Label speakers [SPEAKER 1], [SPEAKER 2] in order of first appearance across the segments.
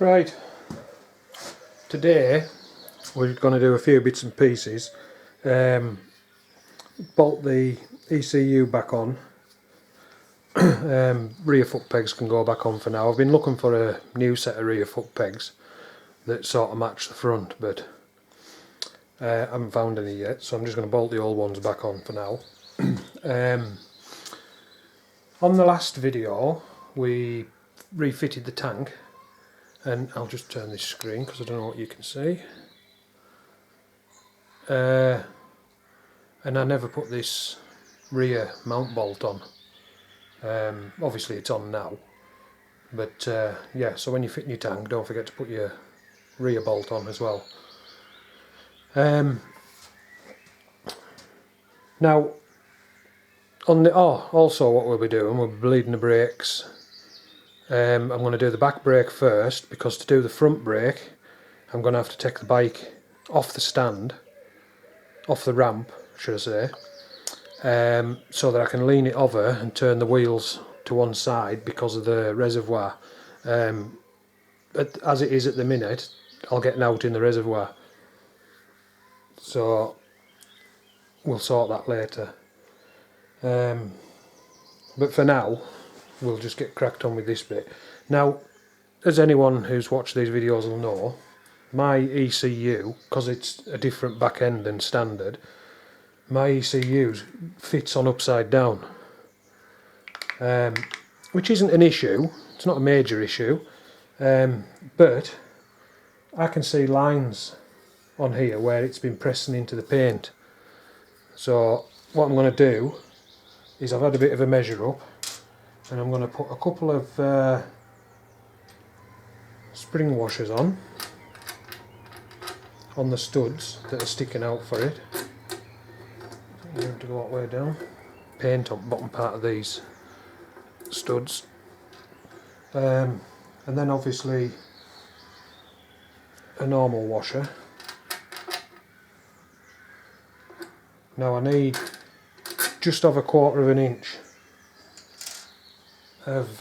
[SPEAKER 1] Right, today we're going to do a few bits and pieces. Bolt the ECU back on. Rear foot pegs can go back on for now. I've been looking for a new set of rear foot pegs that sort of match the front, but I haven't found any yet, so I'm just going to bolt the old ones back on for now. On the last video we refitted the tank, and I'll just turn this screen because I don't know what you can see. And I never put this rear mount bolt on. Obviously it's on now, but yeah, so when you fit your tank, don't forget to put your rear bolt on as well. Now on the also what we'll be doing, we'll be bleeding the brakes. I'm going to do the back brake first, because to do the front brake I'm going to have to take the bike off the stand, off the ramp should I say, so that I can lean it over and turn the wheels to one side because of the reservoir. As it is at the minute, I'll get out in the reservoir, so we'll sort that later. But for now we'll just get cracked on with this bit. Now, as anyone who's watched these videos will know, my ECU, because it's a different back end than standard, my ECU fits on upside down, which isn't an issue, it's not a major issue, but I can see lines on here where it's been pressing into the paint. So what I'm going to do is, I've had a bit of a measure up, and I'm going to put a couple of spring washers on the studs that are sticking out for it. You have to go all the way down. Paint on the bottom part of these studs, and then obviously a normal washer. Now I need just over 1/4 inch of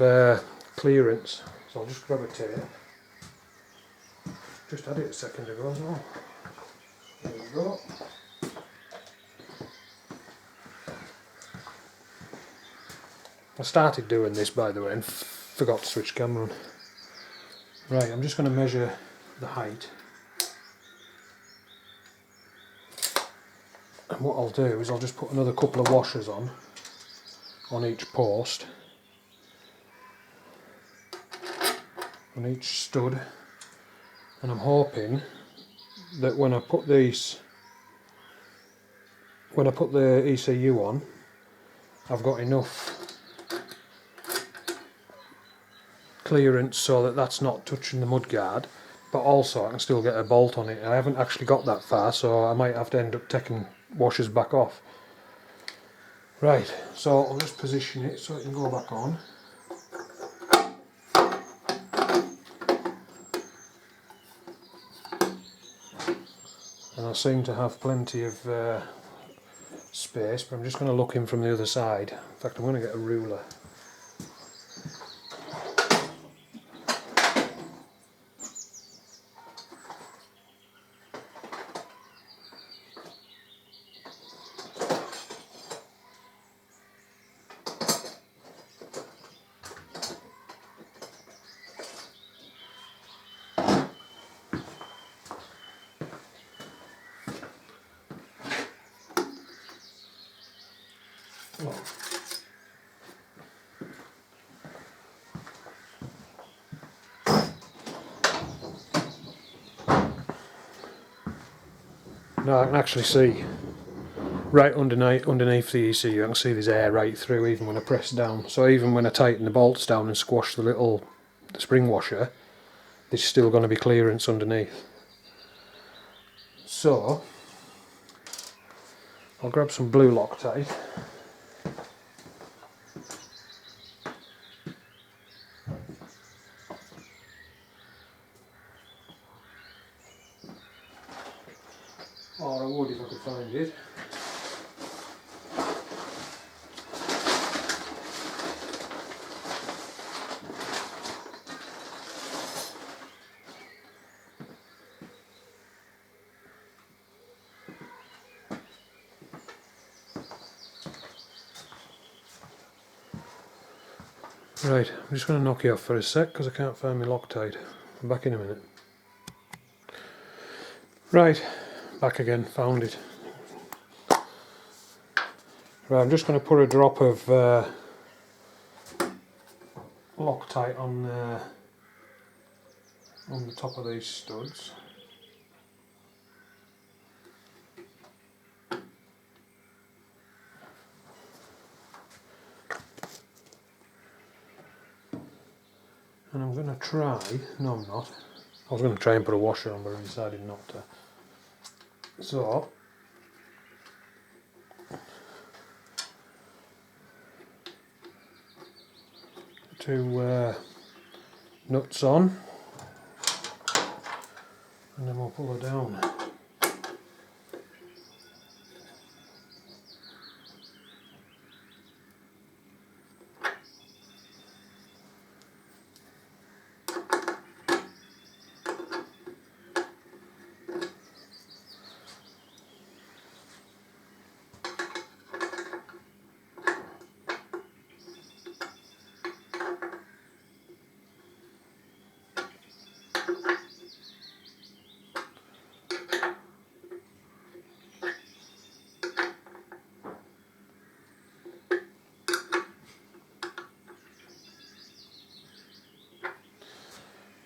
[SPEAKER 1] clearance, so I'll just grab a tape. Just had it a second ago as well. There we go. I started doing this, by the way, and forgot to switch camera on. Right, I'm just going to measure the height. And what I'll do is I'll just put another couple of washers on each post, on each stud, and I'm hoping that when I put the ECU on, I've got enough clearance so that that's not touching the mudguard, but also I can still get a bolt on it. I haven't actually got that far, so I might have to end up taking washers back off. Right, so I'll just position it so it can go back on. And I seem to have plenty of space, but I'm just going to look in from the other side. In fact, I'm going to get a ruler. Now I can actually see right underneath the ECU, I can see there's air right through even when I press down. So even when I tighten the bolts down and squash the spring washer, there's still going to be clearance underneath. So I'll grab some blue Loctite. Or I would if I could find it. Right, I'm just going to knock you off for a sec because I can't find my Loctite. I'm back in a minute. Right, back again, found it. Right, I'm just going to put a drop of Loctite on the top of these studs. And I'm going to try, no I'm not, I was going to try and put a washer on but I decided not to. So, two nuts on, and then we'll pull her down.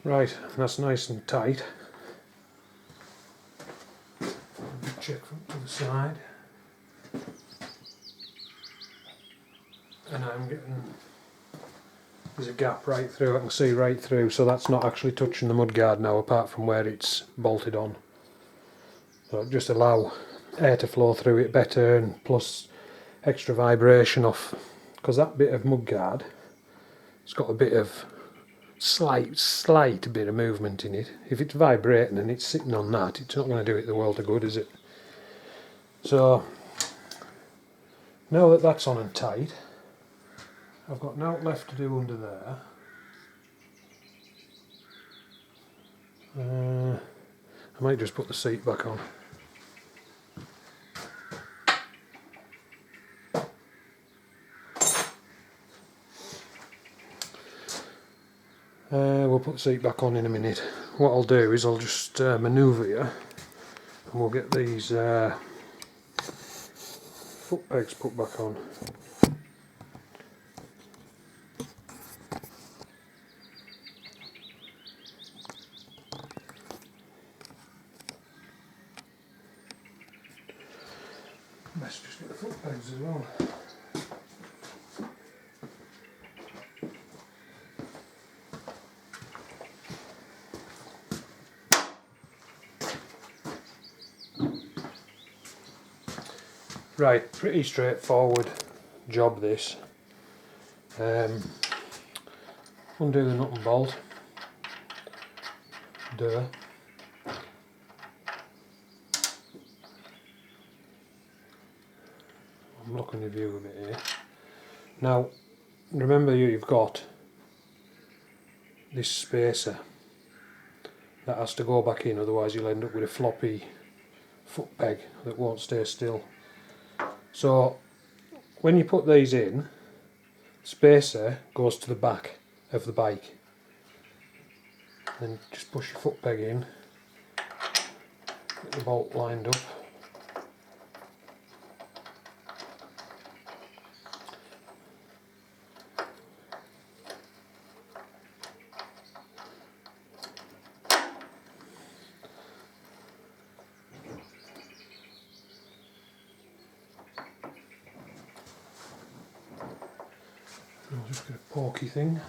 [SPEAKER 1] Right, that's nice and tight. Check from the other side. And I'm getting, there's a gap right through, I can see right through, so that's not actually touching the mudguard now apart from where it's bolted on. So it'll just allow air to flow through it better and plus extra vibration off, because that bit of mudguard, it's got a bit of slight bit of movement in it. If it's vibrating and it's sitting on that, it's not going to do it the world of good, is it? So now that that's on and tight, I've got naught left to do under there. I might just put the seat back on. We'll put the seat back on in a minute. What I'll do is I'll just manoeuvre you and we'll get these foot pegs put back on. Best just get the foot pegs as well. Right, pretty straightforward job this. Undo the nut and bolt. Duh. I'm looking at you a bit here. Now, remember you've got this spacer that has to go back in, otherwise you'll end up with a floppy foot peg that won't stay still. So when you put these in, spacer goes to the back of the bike. Then just push your foot peg in, get the bolt lined up. I'll just get a pokey thing.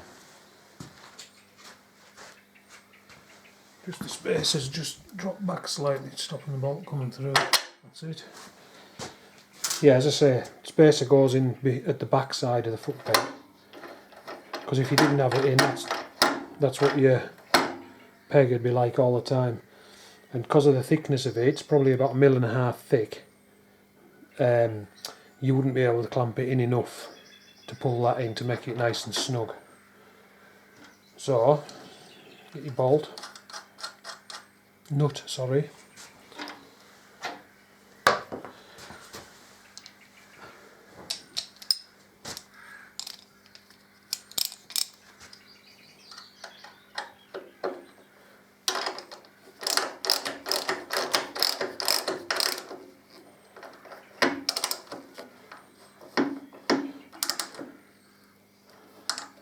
[SPEAKER 1] Just the spacers just drop back slightly, stopping the bolt coming through. That's it. Yeah, as I say, spacer goes in at the back side of the foot peg. Because if you didn't have it in, that's what your peg would be like all the time. And because of the thickness of it, it's probably about 1.5 mm thick. You wouldn't be able to clamp it in enough to pull that in to make it nice and snug. So, get your bolt. Nut, sorry.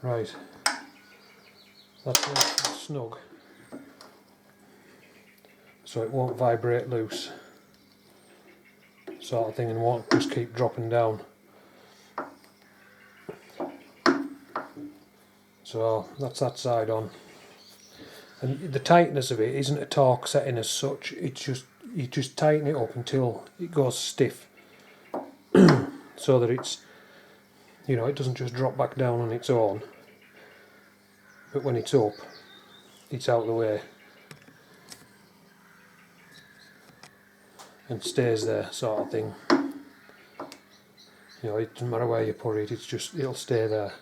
[SPEAKER 1] Right, that's nice and snug, so it won't vibrate loose, sort of thing, and won't just keep dropping down. So that's that side on. And the tightness of it isn't a torque setting as such, it's just, you just tighten it up until it goes stiff, so that it's, you know, it doesn't just drop back down on its own, but when it's up, it's out of the way and stays there, sort of thing. You know, it doesn't matter where you put it, it's just, it'll stay there.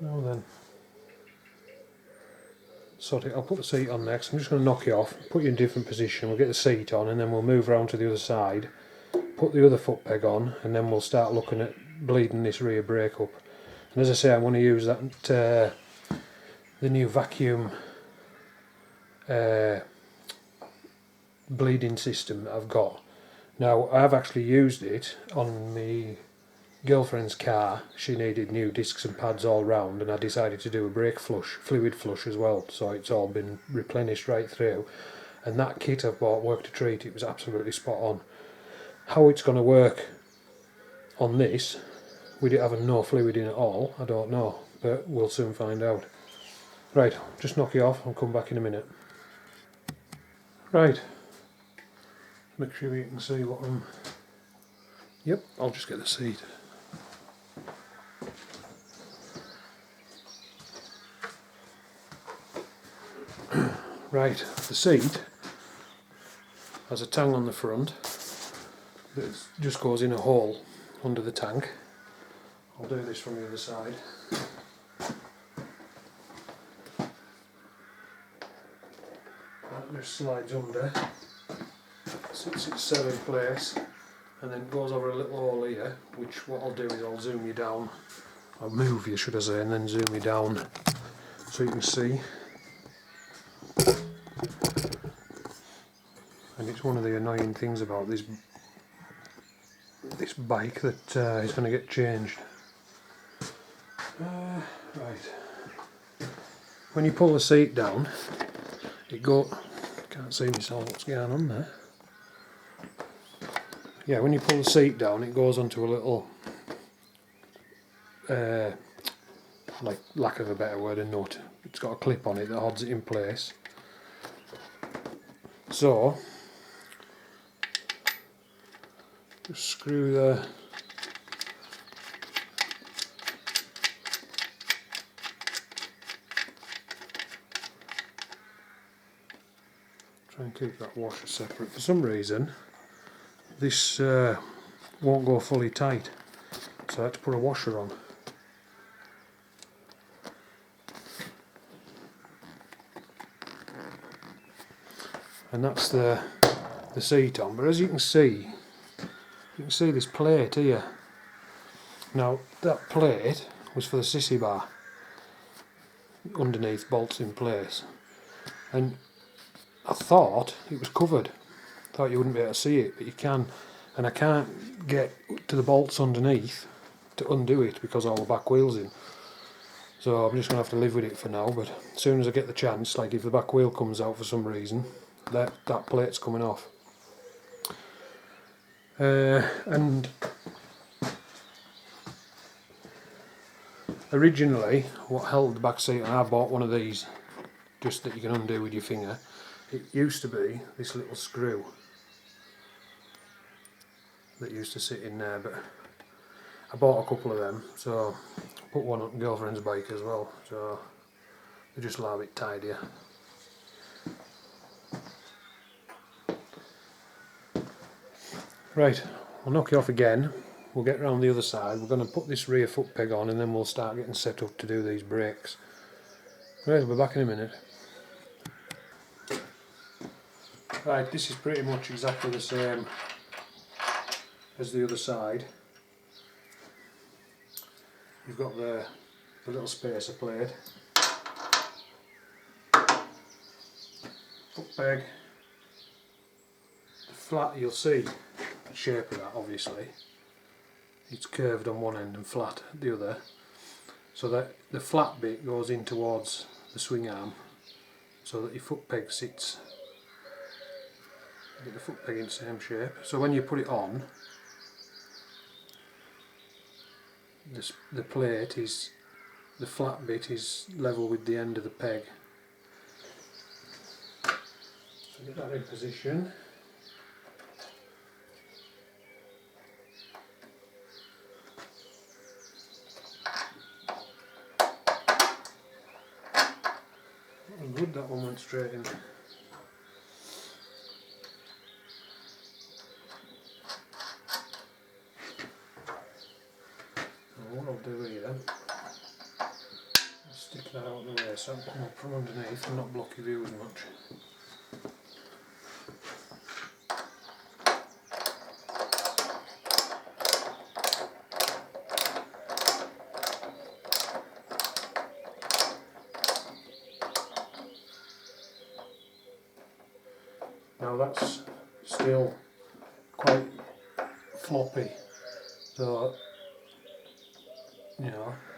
[SPEAKER 1] Now then, sort it. I'll put the seat on next. I'm just going to knock you off, put you in a different position, we'll get the seat on, and then we'll move around to the other side, put the other foot peg on, and then we'll start looking at bleeding this rear brake up. And as I say, I'm going to use that the new vacuum bleeding system that I've got. Now, I've actually used it on my girlfriend's car. She needed new discs and pads all round, and I decided to do a brake flush, fluid flush as well, so it's all been replenished right through. And that kit I've bought worked a treat, it was absolutely spot on. How it's going to work on this, with it having no fluid in at all, I don't know, but we'll soon find out. Right, just knock you off, I'll come back in a minute. Right, make sure you can see what I'm... Yep, I'll just get the seat. Right, the seat has a tang on the front that just goes in a hole under the tank. I'll do this from the other side. That just slides under, sits itself in place, and then goes over a little hole here, which what I'll do is I'll zoom you down, I'll move you should I say, and then zoom you down so you can see. And it's one of the annoying things about this bike that is going to get changed. Right, when you pull the seat down, it can't see myself what's going on there. Yeah, when you pull the seat down, it goes onto a little, like lack of a better word, a nut. It's got a clip on it that holds it in place. So just screw the try and keep that washer separate. For some reason this won't go fully tight, so I had to put a washer on. And that's the seat on, but as you can see this plate here. Now that plate was for the sissy bar, underneath bolts in place, and I thought it was covered, thought you wouldn't be able to see it, but you can, and I can't get to the bolts underneath to undo it because all the back wheel's in. So I'm just going to have to live with it for now, but as soon as I get the chance, like if the back wheel comes out for some reason, that plate's coming off. And originally what held the back seat, and I bought one of these just that you can undo with your finger, it used to be this little screw that used to sit in there, but I bought a couple of them, so I put one on my girlfriend's bike as well, so they just allow it tidier. Right, I'll knock you off again, we'll get round the other side, we're going to put this rear foot peg on and then we'll start getting set up to do these brakes. Right, we'll be back in a minute. Right, this is pretty much exactly the same as the other side. You've got the little spacer plate, foot peg, the flat you'll see shape of that obviously. It's curved on one end and flat at the other, so that the flat bit goes in towards the swing arm so that your foot peg sits. Get the foot peg in the same shape, so when you put it on, the plate is, the flat bit is level with the end of the peg. So get that in position. Good, that one went straight in. What I'll do here, I'll stick that out of the way so I can come up from underneath and not block your view as much. Now that's still quite floppy, so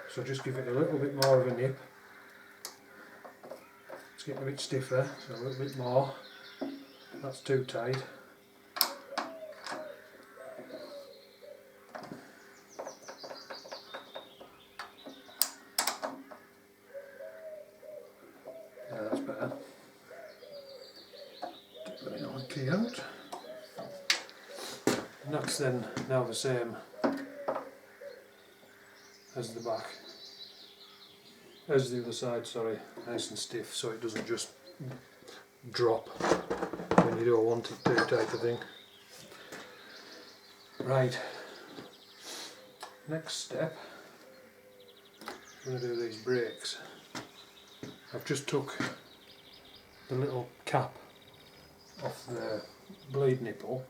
[SPEAKER 1] so just give it a little bit more of a nip. It's getting a bit stiffer, so a little bit more. That's too tight. Yeah, that's better. Put it on the key out. And that's then now the same as the back, as the other side, sorry, nice and stiff so it doesn't just drop when you don't want it to, type of thing. Right, next step, I'm going to do these brakes. I've just took the little cap off the blade nipple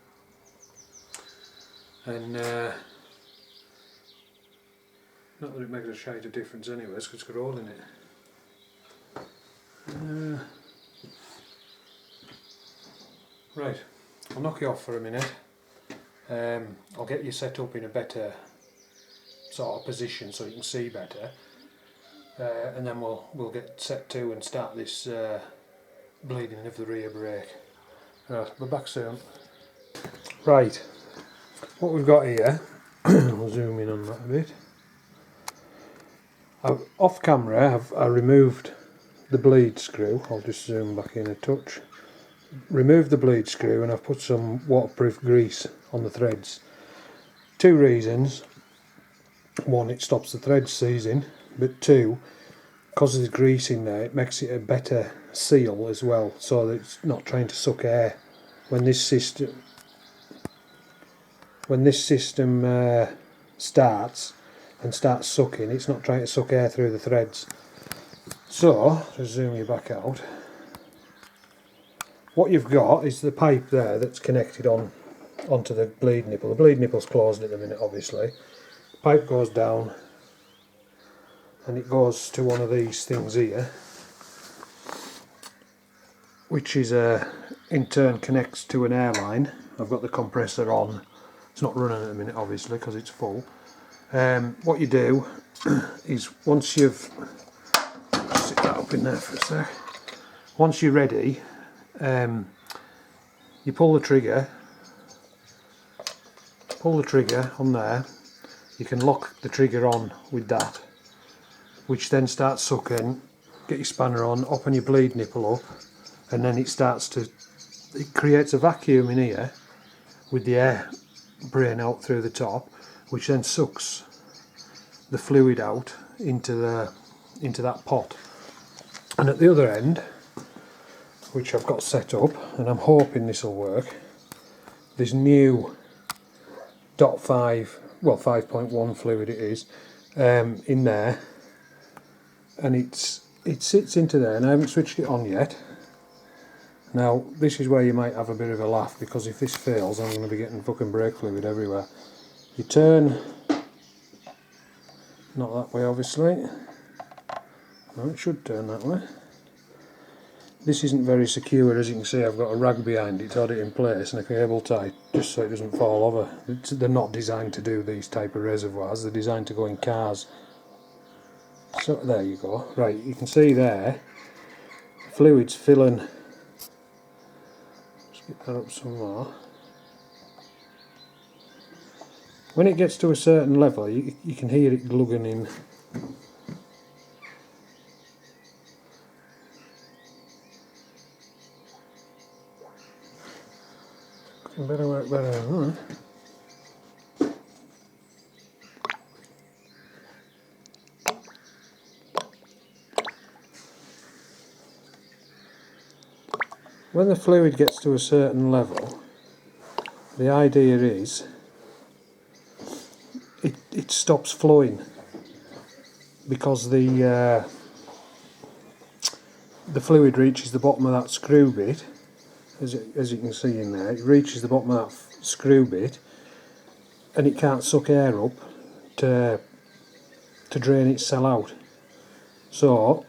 [SPEAKER 1] and not that it makes a shade of difference anyways because it's got a hole in it. Right, I'll knock you off for a minute. I'll get you set up in a better sort of position so you can see better, and then we'll get set to and start this bleeding of the rear brake. Right, we're back soon. Right, what we've got here, I'll zoom in on that a bit. Off camera I removed the bleed screw. I'll just zoom back in a touch. Removed the bleed screw and I've put some waterproof grease on the threads. Two reasons. One, it stops the threads seizing, but two, because there's grease in there, it makes it a better seal as well, so that it's not trying to suck air. When this system starts sucking, it's not trying to suck air through the threads. So, just zoom you back out. What you've got is the pipe there that's connected onto the bleed nipple. The bleed nipple's closed at the minute, obviously. The pipe goes down and it goes to one of these things here, which is in turn connects to an air line. I've got the compressor on. It's not running at the minute, obviously, because it's full. What you do is once you've stick that up in there for a sec. Once you're ready, you pull the trigger on there. You can lock the trigger on with that, which then starts sucking. Get your spanner on, open your bleed nipple up, and then it creates a vacuum in here with the air spraying out through the top, which then sucks the fluid out into that pot. And at the other end, which I've got set up, and I'm hoping this will work, there's new 5.1 fluid it is, in there, and it sits into there, and I haven't switched it on yet. Now this is where you might have a bit of a laugh, because if this fails I'm going to be getting fucking brake fluid everywhere. You turn, not that way obviously, no, it should turn that way. This isn't very secure, as you can see. I've got a rag behind it to hold it in place and a cable tie just so it doesn't fall over. They're not designed to do these type of reservoirs, they're designed to go in cars. So there you go. Right, you can see there, the fluid's filling. Let's get that up some more. When it gets to a certain level, you can hear it glugging in. Better work better than that. When the fluid gets to a certain level, the idea is it stops flowing, because the fluid reaches the bottom of that screw bit. As you can see in there, it reaches the bottom of that screw bit and it can't suck air up to drain itself out. So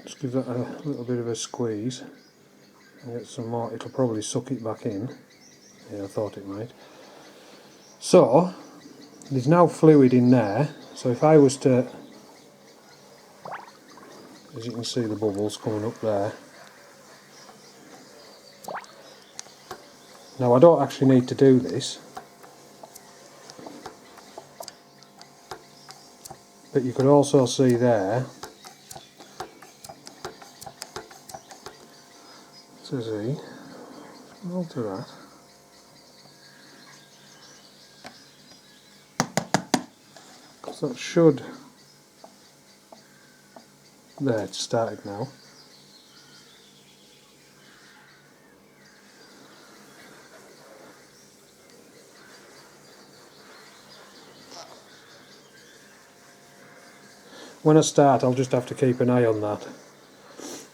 [SPEAKER 1] just give that a little bit of a squeeze and get some more. It'll probably suck it back in. Yeah, I thought it might. So there's now fluid in there, so if I was to, as you can see the bubbles coming up there. Now I don't actually need to do this, but you could also see there, to see, alter that. Because that should, there, it's started now. When I start, I'll just have to keep an eye on that.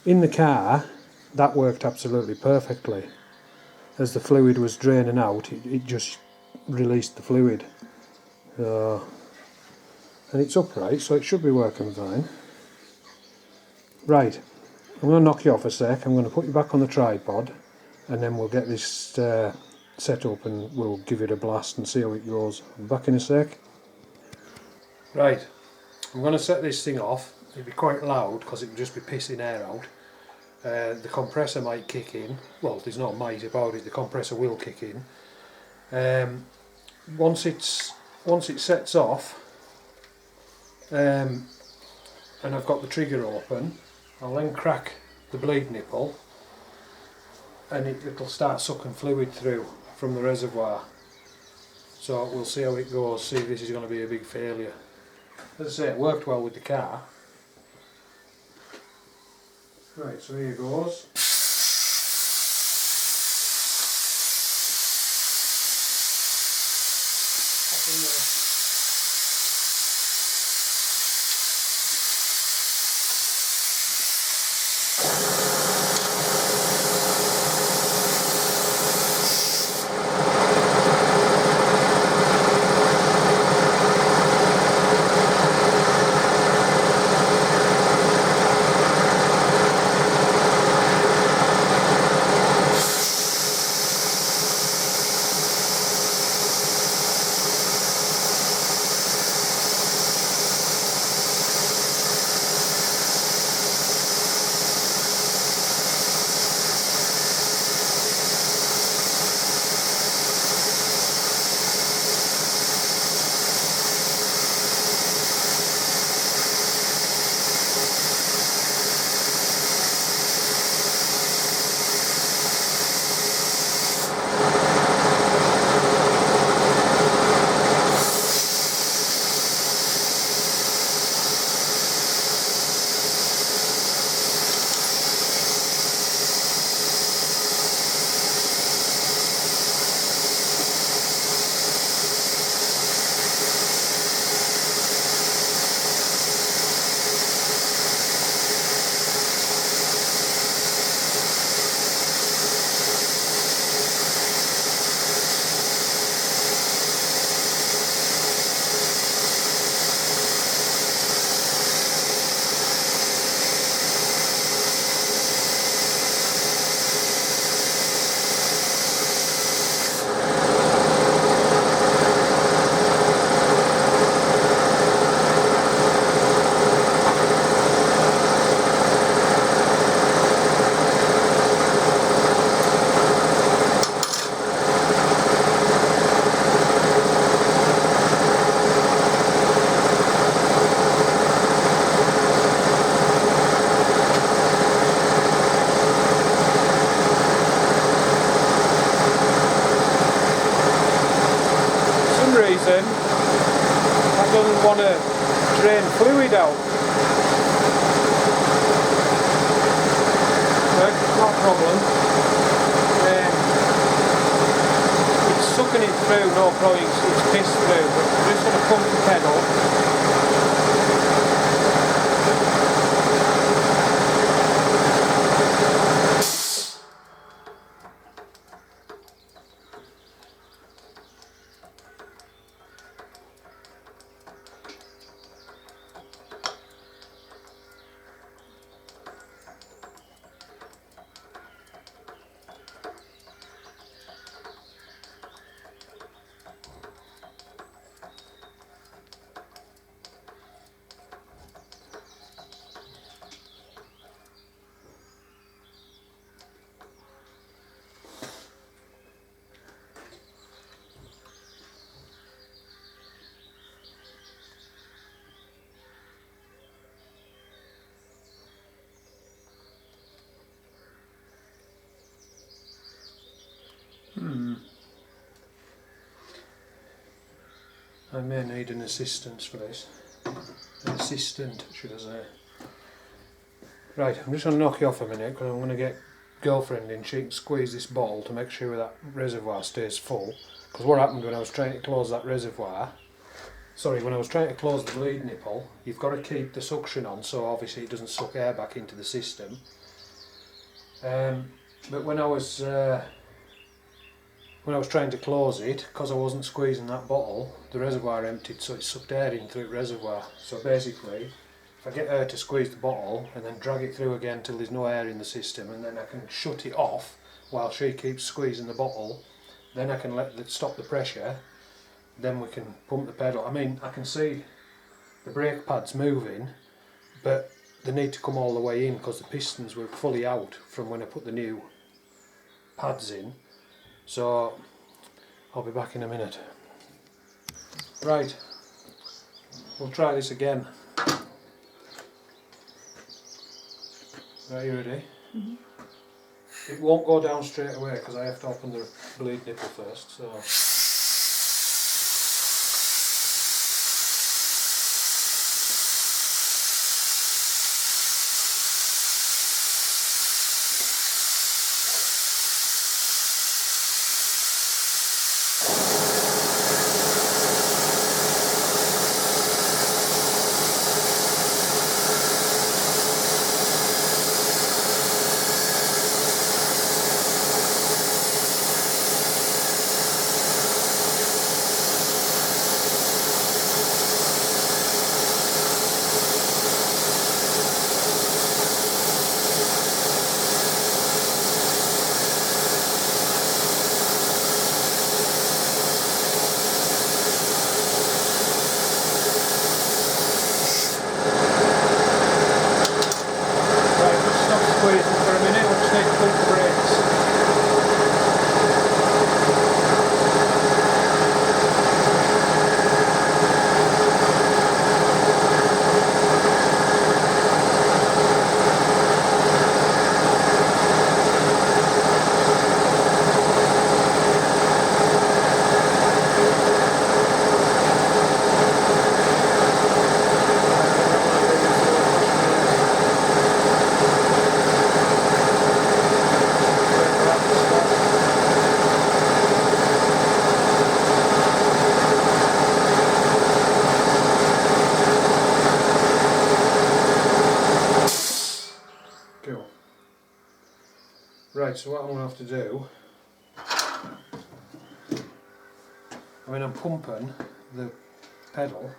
[SPEAKER 1] In the car, that worked absolutely perfectly. As the fluid was draining out, it just released the fluid. And it's upright, so it should be working fine. Right, I'm going to knock you off a sec. I'm going to put you back on the tripod, and then we'll get this set up and we'll give it a blast and see how it goes. I'll be back in a sec. Right. I'm going to set this thing off. It'll be quite loud because it will just be pissing air out. The compressor might kick in. Well, there's no might about it, the compressor will kick in. Once it sets off, and I've got the trigger open, I'll then crack the bleed nipple and it'll start sucking fluid through from the reservoir. So we'll see how it goes, see if this is going to be a big failure. As I say, it worked well with the car. Right, so here goes. Up in there. want to drain fluid out. But not a problem. It's sucking it through, no problem, it's pissed through, but I'm just going to pump the pedal. I may need an assistance for this. An assistant, should I say. Right, I'm just going to knock you off a minute because I'm going to get girlfriend in. She can squeeze this bottle to make sure that reservoir stays full. Because what happened when I was trying to close that reservoir, when I was trying to close the bleed nipple, you've got to keep the suction on so obviously it doesn't suck air back into the system. But when I was trying to close it, because I wasn't squeezing that bottle, the reservoir emptied, so it sucked air in through the reservoir. So basically, if I get her to squeeze the bottle and then drag it through again till there's no air in the system, and then I can shut it off while she keeps squeezing the bottle, then I can stop the pressure, then we can pump the pedal. I mean, I can see the brake pads moving, but they need to come all the way in because the pistons were fully out from when I put the new pads in. So I'll be back in a minute. Right, we'll try this again. Right, you ready? Mm-hmm. It won't go down straight away because I have to open the bleed nipple first. So. Right, so what I'm going to have to do, I'm pumping the pedal.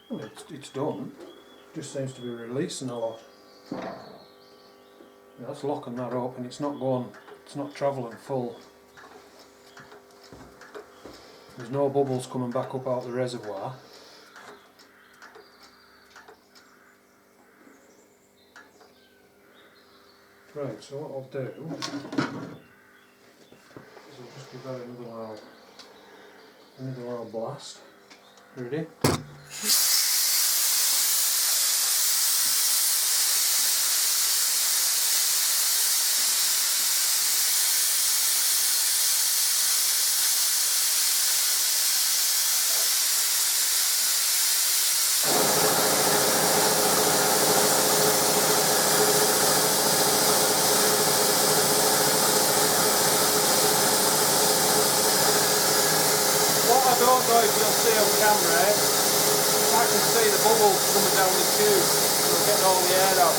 [SPEAKER 1] Well, it's done, just seems to be releasing a lot. That's locking that up and it's not travelling full. There's no bubbles coming back up out the reservoir. Right, so what I'll do is I'll just give that another little blast. Ready? the camera, I can see the bubbles coming down the tube, so we're getting all the air out.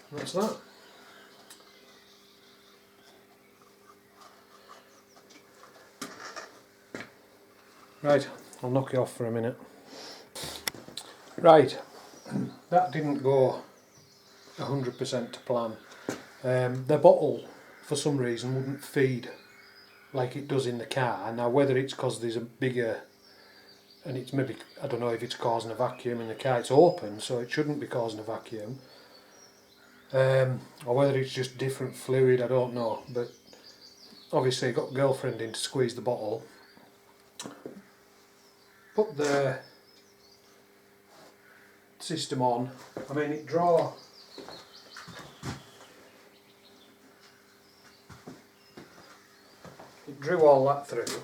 [SPEAKER 1] That's that. Right, I'll knock you off for a minute. Right, that didn't go 100% to plan. The bottle, for some reason, wouldn't feed like it does in the car. Now, whether it's because there's a bigger, and it's maybe, I don't know if it's causing a vacuum in the car. It's open, so it shouldn't be causing a vacuum. Or whether it's just different fluid, I don't know. But obviously, I got girlfriend in to squeeze the bottle. Put the system on. I mean, it drew all that through.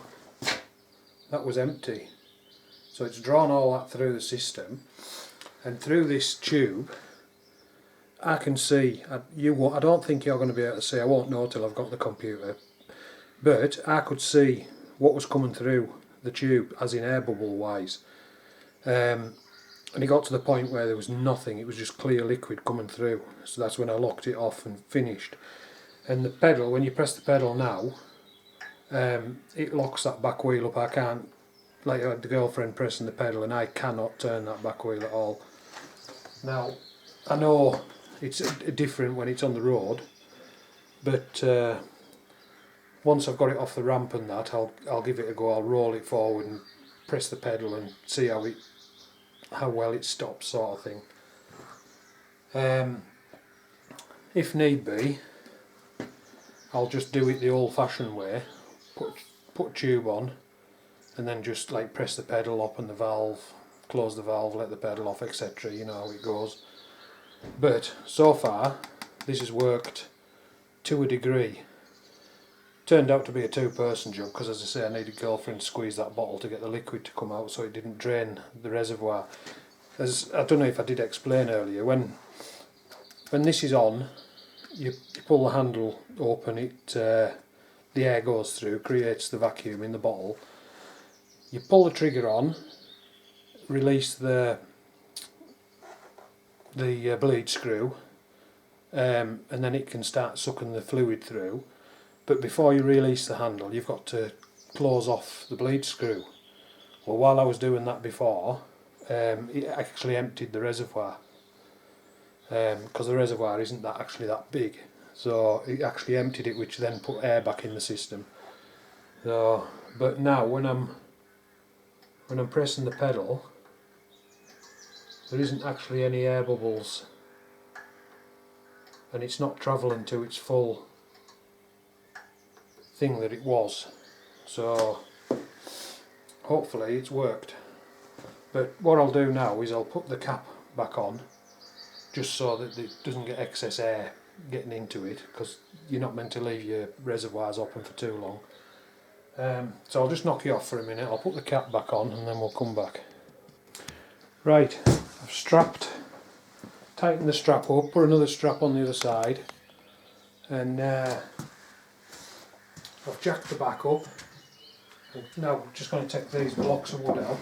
[SPEAKER 1] That was empty, so it's drawn all that through the system, and through this tube I can see, I don't think you're going to be able to see, I won't know till I've got the computer, but I could see what was coming through the tube, as in air bubble wise, and it got to the point where there was nothing, it was just clear liquid coming through. So that's when I locked it off and finished. And the pedal, when you press the pedal now, it locks that back wheel up. I can't, like I had the girlfriend pressing the pedal, and I cannot turn that back wheel at all. Now, I know it's different when it's on the road, but once I've got it off the ramp and that, I'll give it a go. I'll roll it forward and press the pedal and see how well it stops, sort of thing. If need be, I'll just do it the old-fashioned way. Put tube on, and then just like press the pedal, open the valve, close the valve, let the pedal off, etc. You know how it goes. But so far, this has worked to a degree. Turned out to be a two-person job because, as I say, I needed girlfriend to squeeze that bottle to get the liquid to come out so it didn't drain the reservoir. As I don't know if I did explain earlier, when this is on, you pull the handle open, the air goes through, creates the vacuum in the bottle. You pull the trigger on, release the bleed screw, and then it can start sucking the fluid through. But before you release the handle, you've got to close off the bleed screw. Well, while I was doing that before, it actually emptied the reservoir, because the reservoir isn't actually that big. So it actually emptied it, which then put air back in the system. So, but now when I'm pressing the pedal, there isn't actually any air bubbles, and it's not travelling to its full thing that it was, so hopefully it's worked. But what I'll do now is I'll put the cap back on, just so that it doesn't get excess air getting into it, because you're not meant to leave your reservoirs open for too long. So I'll just knock you off for a minute. I'll put the cap back on and then we'll come back. Right, I've tightened the strap up, put another strap on the other side, and I've jacked the back up. And now I'm just going to take these blocks of wood out.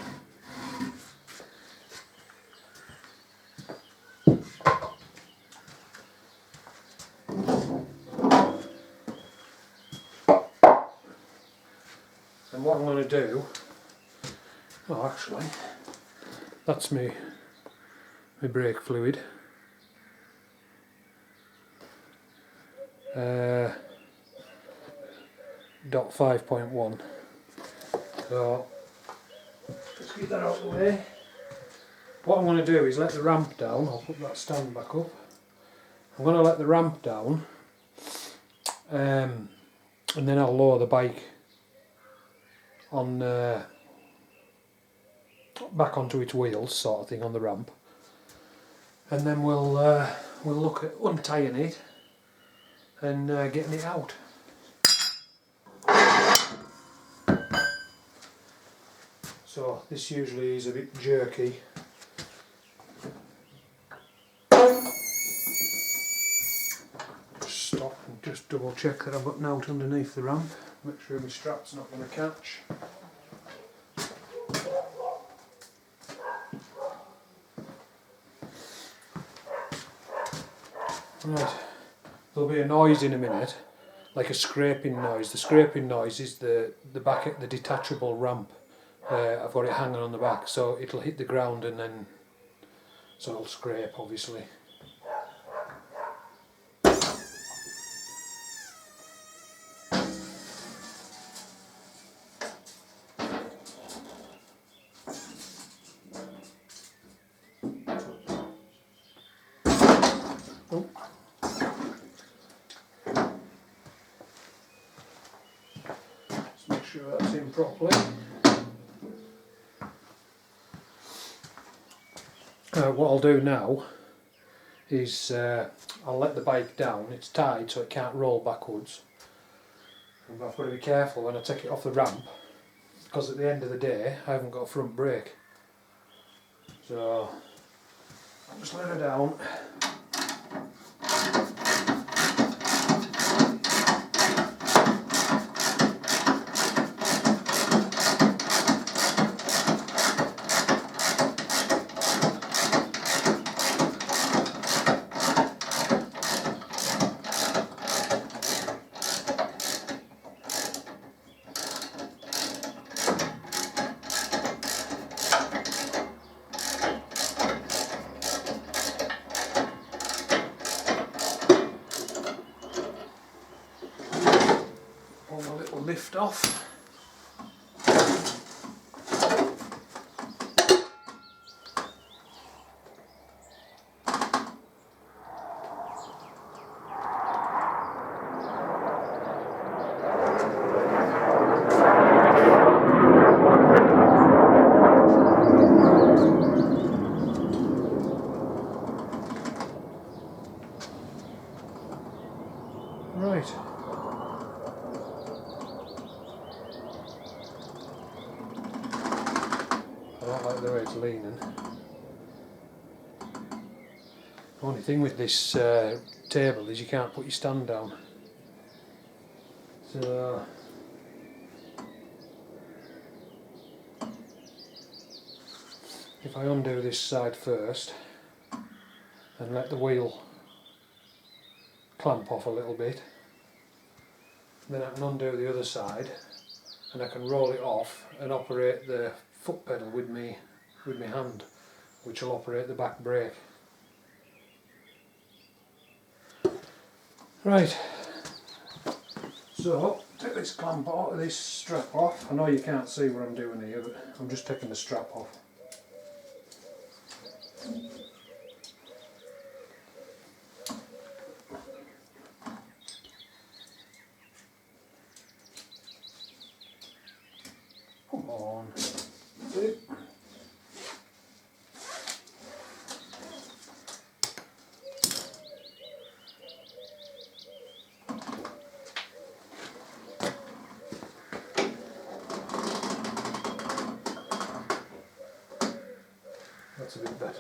[SPEAKER 1] And what I'm going to do, oh actually, that's my brake fluid. Dot 5.1. So let's get that out of the way. What I'm going to do is let the ramp down. I'll put that stand back up. I'm going to let the ramp down, and then I'll lower the bike on back onto its wheels, sort of thing, on the ramp, and then we'll look at untying it and getting it out. So this usually is a bit jerky. Just stop and just double check that I've got nout underneath the ramp. Make sure my strap's not going to catch. Right, there'll be a noise in a minute, like a scraping noise. The scraping noise is the detachable ramp. I've got it hanging on the back, so it'll hit the ground and then, so it'll scrape, obviously. Oh. Just make sure that's in properly. What I'll do now is I'll let the bike down. It's tied so it can't roll backwards. And I've got to be careful when I take it off the ramp, because at the end of the day I haven't got a front brake. So I'll just let her down. Pull the little lift off. Right. I don't like the way it's leaning. The only thing with this table is you can't put your stand down. So if I undo this side first and let the wheel clamp off a little bit, then I can undo the other side and I can roll it off and operate the foot pedal with me hand, which will operate the back brake. Right, so take this clamp off, this strap off. I know you can't see what I'm doing here, but I'm just taking the strap off.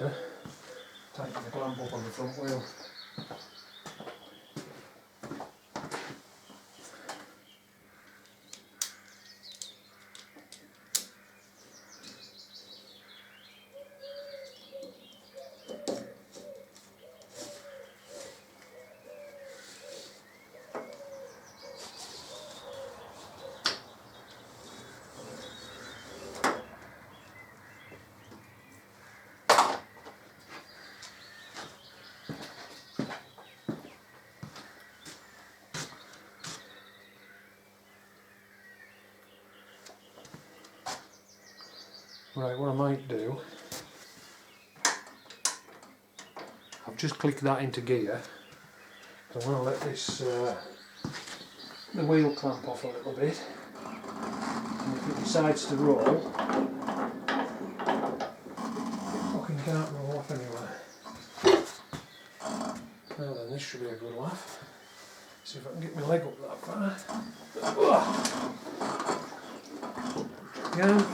[SPEAKER 1] to tighten the clamp up on the front wheel. Right, what I might do, I've just clicked that into gear. I want to let this the wheel clamp off a little bit, and if it decides to roll, fucking can't roll off anywhere. Now then, this should be a good laugh. See if I can get my leg up that far. Again.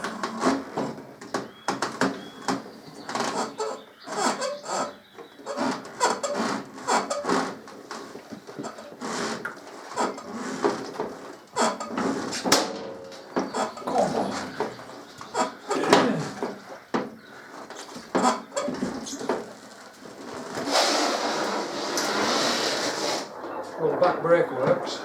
[SPEAKER 1] Well, the back brake works.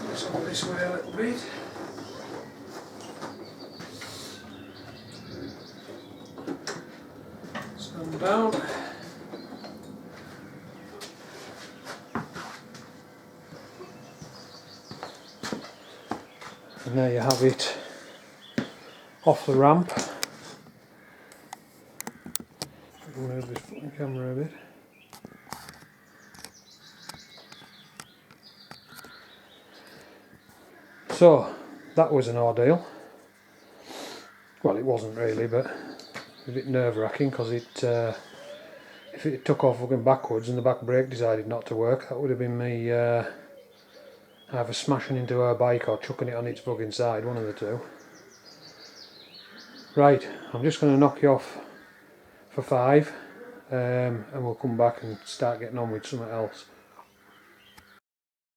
[SPEAKER 1] Let's go this way a little bit. Stand down. And there you have it, off the ramp. Move this fucking camera a bit. So, that was an ordeal. Well, it wasn't really, but a bit nerve-wracking because if it took off looking backwards and the back brake decided not to work, that would have been me either smashing into her bike or chucking it on its fucking side, one of the two. Right, I'm just going to knock you off for 5 and we'll come back and start getting on with something else.